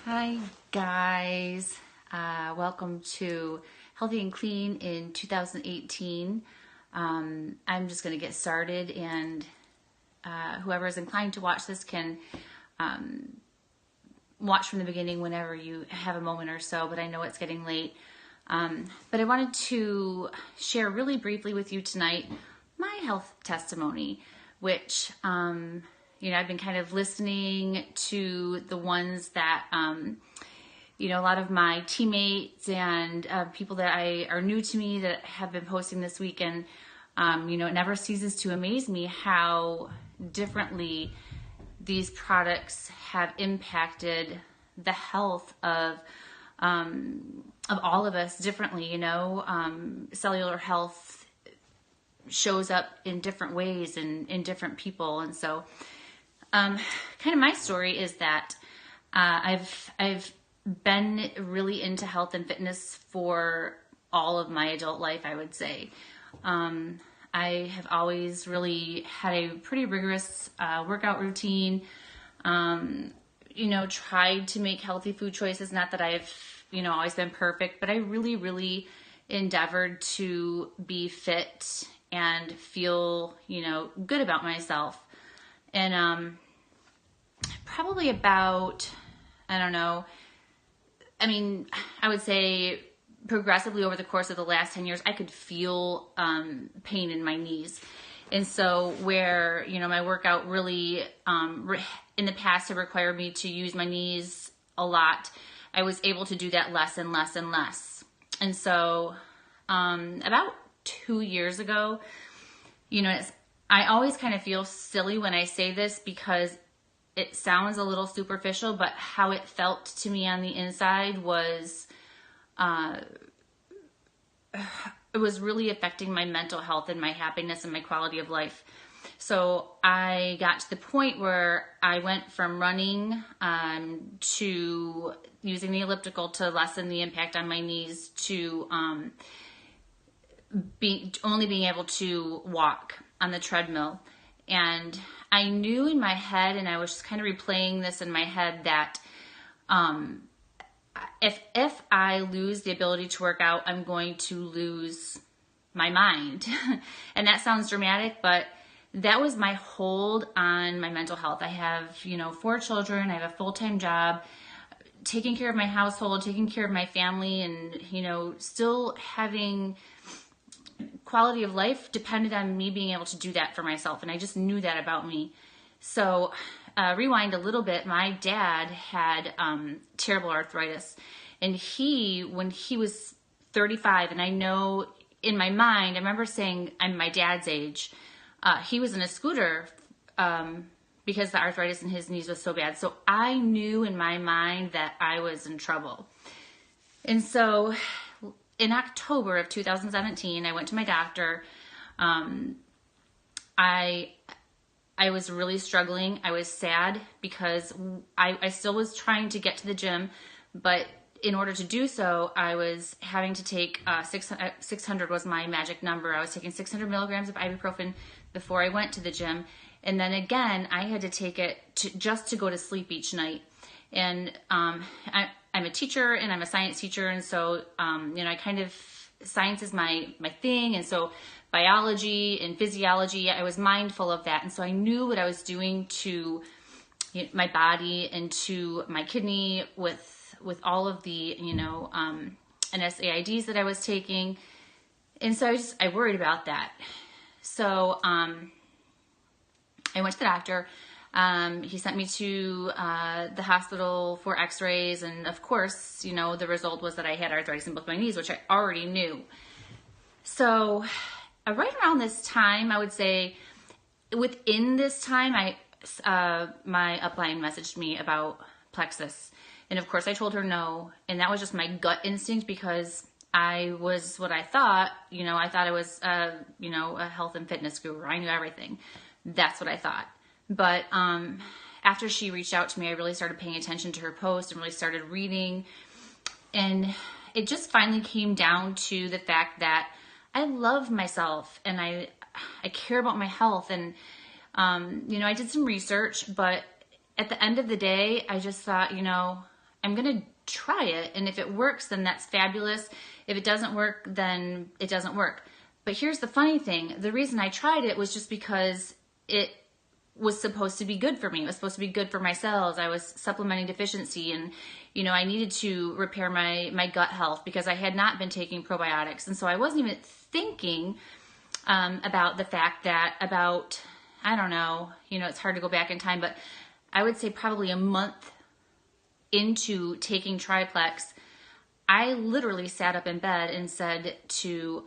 Hi, guys. Welcome to Healthy and Clean in 2018. I'm just going to get started, and whoever is inclined to watch this can watch from the beginning whenever you have a moment or so, but I know it's getting late. But I wanted to share really briefly with you tonight my health testimony, which I've been kind of listening to the ones that, a lot of my teammates and people that are new to me that have been posting this weekend. It never ceases to amaze me how differently these products have impacted the health of all of us differently. Cellular health shows up in different ways and in different people, and so kind of my story is that I've been really into health and fitness for all of my adult life, I would say. I have always really had a pretty rigorous workout routine, tried to make healthy food choices. Not that I've, always been perfect, but I really, really endeavored to be fit and feel, good about myself. And probably about, I would say progressively over the course of the last 10 years, I could feel pain in my knees. And so where, my workout really in the past had required me to use my knees a lot, I was able to do that less and less and less. And so about 2 years ago, I always kind of feel silly when I say this because it sounds a little superficial, but how it felt to me on the inside was it was really affecting my mental health and my happiness and my quality of life. So I got to the point where I went from running to using the elliptical to lessen the impact on my knees to only being able to walk on the treadmill. And I knew in my head, and I was just kind of replaying this in my head, that if I lose the ability to work out, I'm going to lose my mind. And that sounds dramatic, but that was my hold on my mental health. I have, 4 children. I have a full-time job, taking care of my household, taking care of my family, and, still having quality of life depended on me being able to do that for myself. And I just knew that about me. So rewind a little bit. My dad had terrible arthritis, and when he was 35, and I know in my mind, I remember saying I'm my dad's age. He was in a scooter because the arthritis in his knees was so bad. So I knew in my mind that I was in trouble. And so in October of 2017, I went to my doctor. I was really struggling. I was sad because I still was trying to get to the gym, but in order to do so, I was having to take 600 was my magic number. I was taking 600 milligrams of ibuprofen before I went to the gym. And then again, I had to take it just to go to sleep each night. And I'm a teacher, and I'm a science teacher. And so, science is my thing. And so biology and physiology, I was mindful of that. And so I knew what I was doing to my body and to my kidney with all of the, NSAIDs that I was taking. And so I worried about that. So I went to the doctor. He sent me to the hospital for x-rays. And of course, the result was that I had arthritis in both my knees, which I already knew. So right around this time, I would say within this time, my upline messaged me about Plexus. And of course I told her no. And that was just my gut instinct because I was what I thought, I thought I was, a health and fitness guru. I knew everything. That's what I thought. But after she reached out to me, I really started paying attention to her post and really started reading. And it just finally came down to the fact that I love myself and I care about my health. And, I did some research, but at the end of the day, I just thought, I'm going to try it. And if it works, then that's fabulous. If it doesn't work, then it doesn't work. But here's the funny thing. The reason I tried it was just because it was supposed to be good for me. It was supposed to be good for my cells. I was supplementing deficiency, and I needed to repair my gut health because I had not been taking probiotics. And so I wasn't even thinking about the fact that I don't know, it's hard to go back in time, but I would say probably a month into taking Triplex, I literally sat up in bed and said to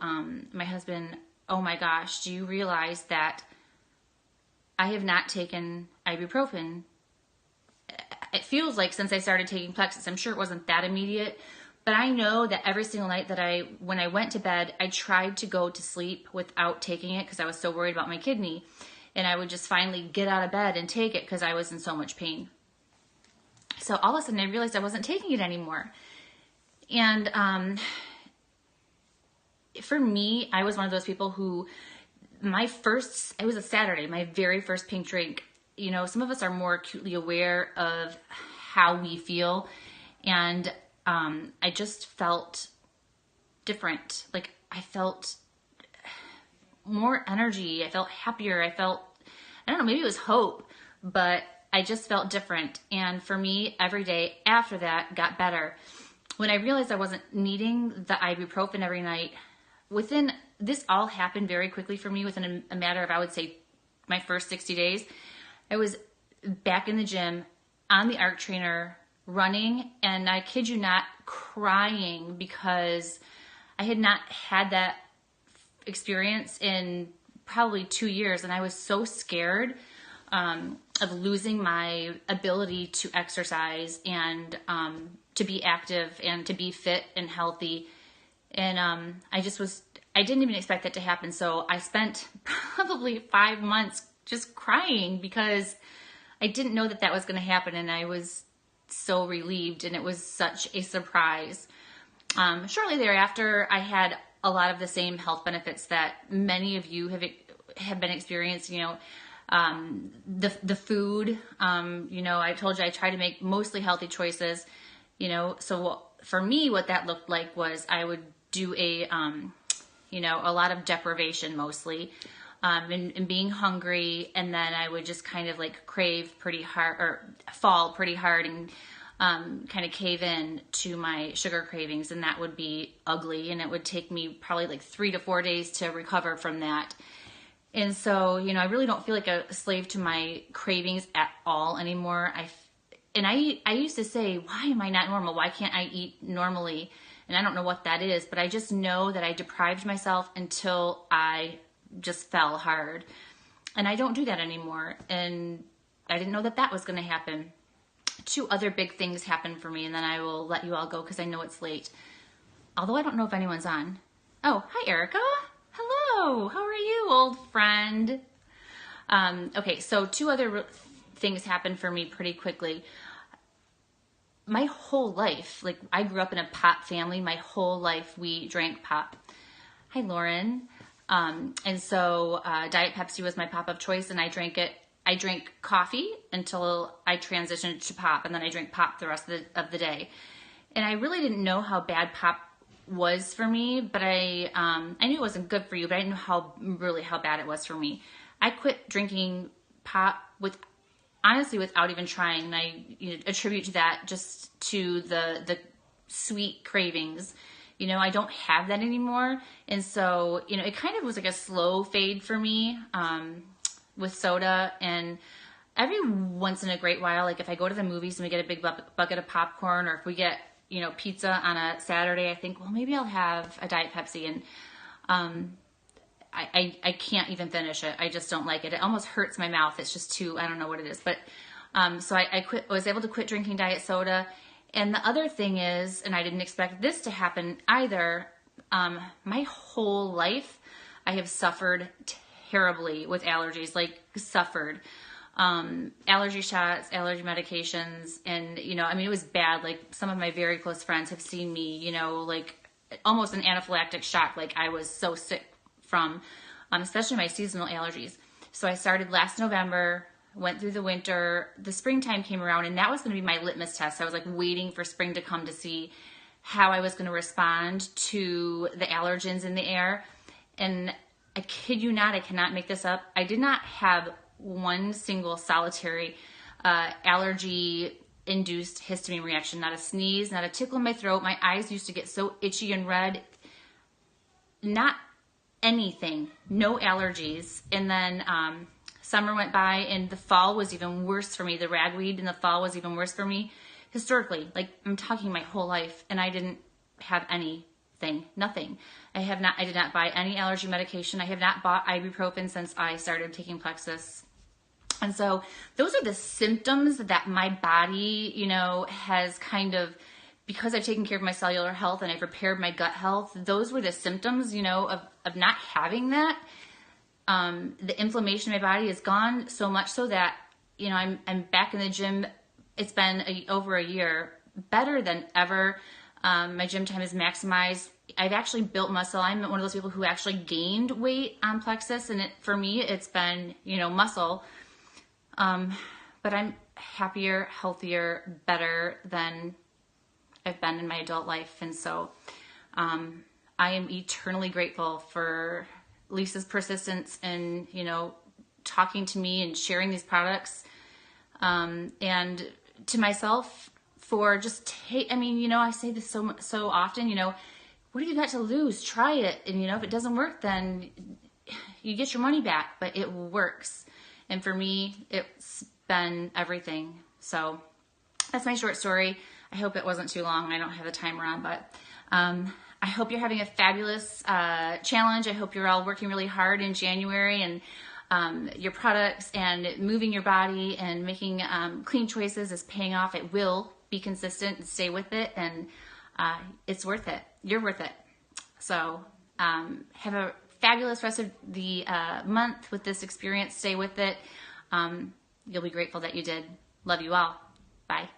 my husband, oh my gosh, do you realize that I have not taken ibuprofen? It feels like since I started taking Plexus. I'm sure it wasn't that immediate, but I know that every single night that when I went to bed, I tried to go to sleep without taking it because I was so worried about my kidney. And I would just finally get out of bed and take it because I was in so much pain. So all of a sudden I realized I wasn't taking it anymore. And for me, I was one of those people who it was a Saturday, my very first pink drink. Some of us are more acutely aware of how we feel. And I just felt different. Like I felt more energy. I felt happier. I don't know, maybe it was hope, but I just felt different. And for me, every day after that got better. When I realized I wasn't needing the ibuprofen every night, this all happened very quickly for me within a matter of, I would say, my first 60 days. I was back in the gym on the arc trainer running, and I kid you not, crying because I had not had that experience in probably 2 years, and I was so scared of losing my ability to exercise and to be active and to be fit and healthy. And I didn't even expect that to happen. So I spent probably 5 months just crying because I didn't know that was going to happen, and I was so relieved, and it was such a surprise. Shortly thereafter, I had a lot of the same health benefits that many of you have been experiencing. The food. I told you I try to make mostly healthy choices. So for me, what that looked like was I would do a lot of deprivation mostly, and being hungry, and then I would just kind of like crave pretty hard or fall pretty hard and kind of cave in to my sugar cravings, and that would be ugly, and it would take me probably like 3 to 4 days to recover from that. And so, I really don't feel like a slave to my cravings at all anymore. I used to say, why am I not normal? Why can't I eat normally? And I don't know what that is, but I just know that I deprived myself until I just fell hard. And I don't do that anymore. And I didn't know that was going to happen. 2 other big things happened for me, and then I will let you all go because I know it's late. Although I don't know if anyone's on. Oh, hi, Erica. Hello. How are you, old friend? Okay, so 2 other things happened for me pretty quickly. My whole life, like I grew up in a pop family. My whole life we drank pop. Hi, Lauren. And so Diet Pepsi was my pop of choice, and I drank it. I drank coffee until I transitioned to pop, and then I drank pop the rest of the day. And I really didn't know how bad pop was for me, but I knew it wasn't good for you, but I didn't know how bad it was for me. I quit drinking pop honestly without even trying, and I attribute to that just to the sweet cravings. I don't have that anymore, and so it kind of was like a slow fade for me with soda. And every once in a great while, like if I go to the movies and we get a big bucket of popcorn, or if we get pizza on a Saturday, I think, well, maybe I'll have a Diet Pepsi, and I can't even finish it. I just don't like it. It almost hurts my mouth. It's just too, I don't know what it is. But so I was able to quit drinking diet soda. And the other thing is, and I didn't expect this to happen either, my whole life I have suffered terribly with allergies, like suffered. Allergy shots, allergy medications, and it was bad. Like some of my very close friends have seen me, like almost an anaphylactic shock. Like I was so sick from, especially my seasonal allergies. So I started last November went through the winter. The springtime came around, and that was going to be my litmus test. I was like waiting for spring to come to see how I was going to respond to the allergens in the air. And I kid you not, I cannot make this up. I did not have one single solitary allergy-induced histamine reaction. Not a sneeze, not a tickle in my throat. My eyes used to get so itchy and red. Not anything. No allergies. And then summer went by, and the fall was even worse for me. The ragweed in the fall was even worse for me. Historically, like I'm talking my whole life, and I didn't have anything, nothing. I did not buy any allergy medication. I have not bought ibuprofen since I started taking Plexus. And so those are the symptoms that my body, has kind of, because I've taken care of my cellular health and I've repaired my gut health, those were the symptoms, of not having that. The inflammation in my body is gone so much so that, I'm back in the gym. It's been over a year, better than ever. My gym time is maximized. I've actually built muscle. I'm one of those people who actually gained weight on Plexus, and for me, it's been, muscle. But I'm happier, healthier, better than I've been in my adult life. And so, I am eternally grateful for Lisa's persistence in, talking to me and sharing these products. And to myself for just I say this so often, what have you got to lose? Try it. And, if it doesn't work, then you get your money back, but it works. And for me, it's been everything. So that's my short story. I hope it wasn't too long. I don't have the timer on, but I hope you're having a fabulous challenge. I hope you're all working really hard in January and your products and moving your body and making clean choices is paying off. It will be consistent and stay with it, and it's worth it. You're worth it. So have a fabulous rest of the month with this experience. Stay with it. You'll be grateful that you did. Love you all. Bye.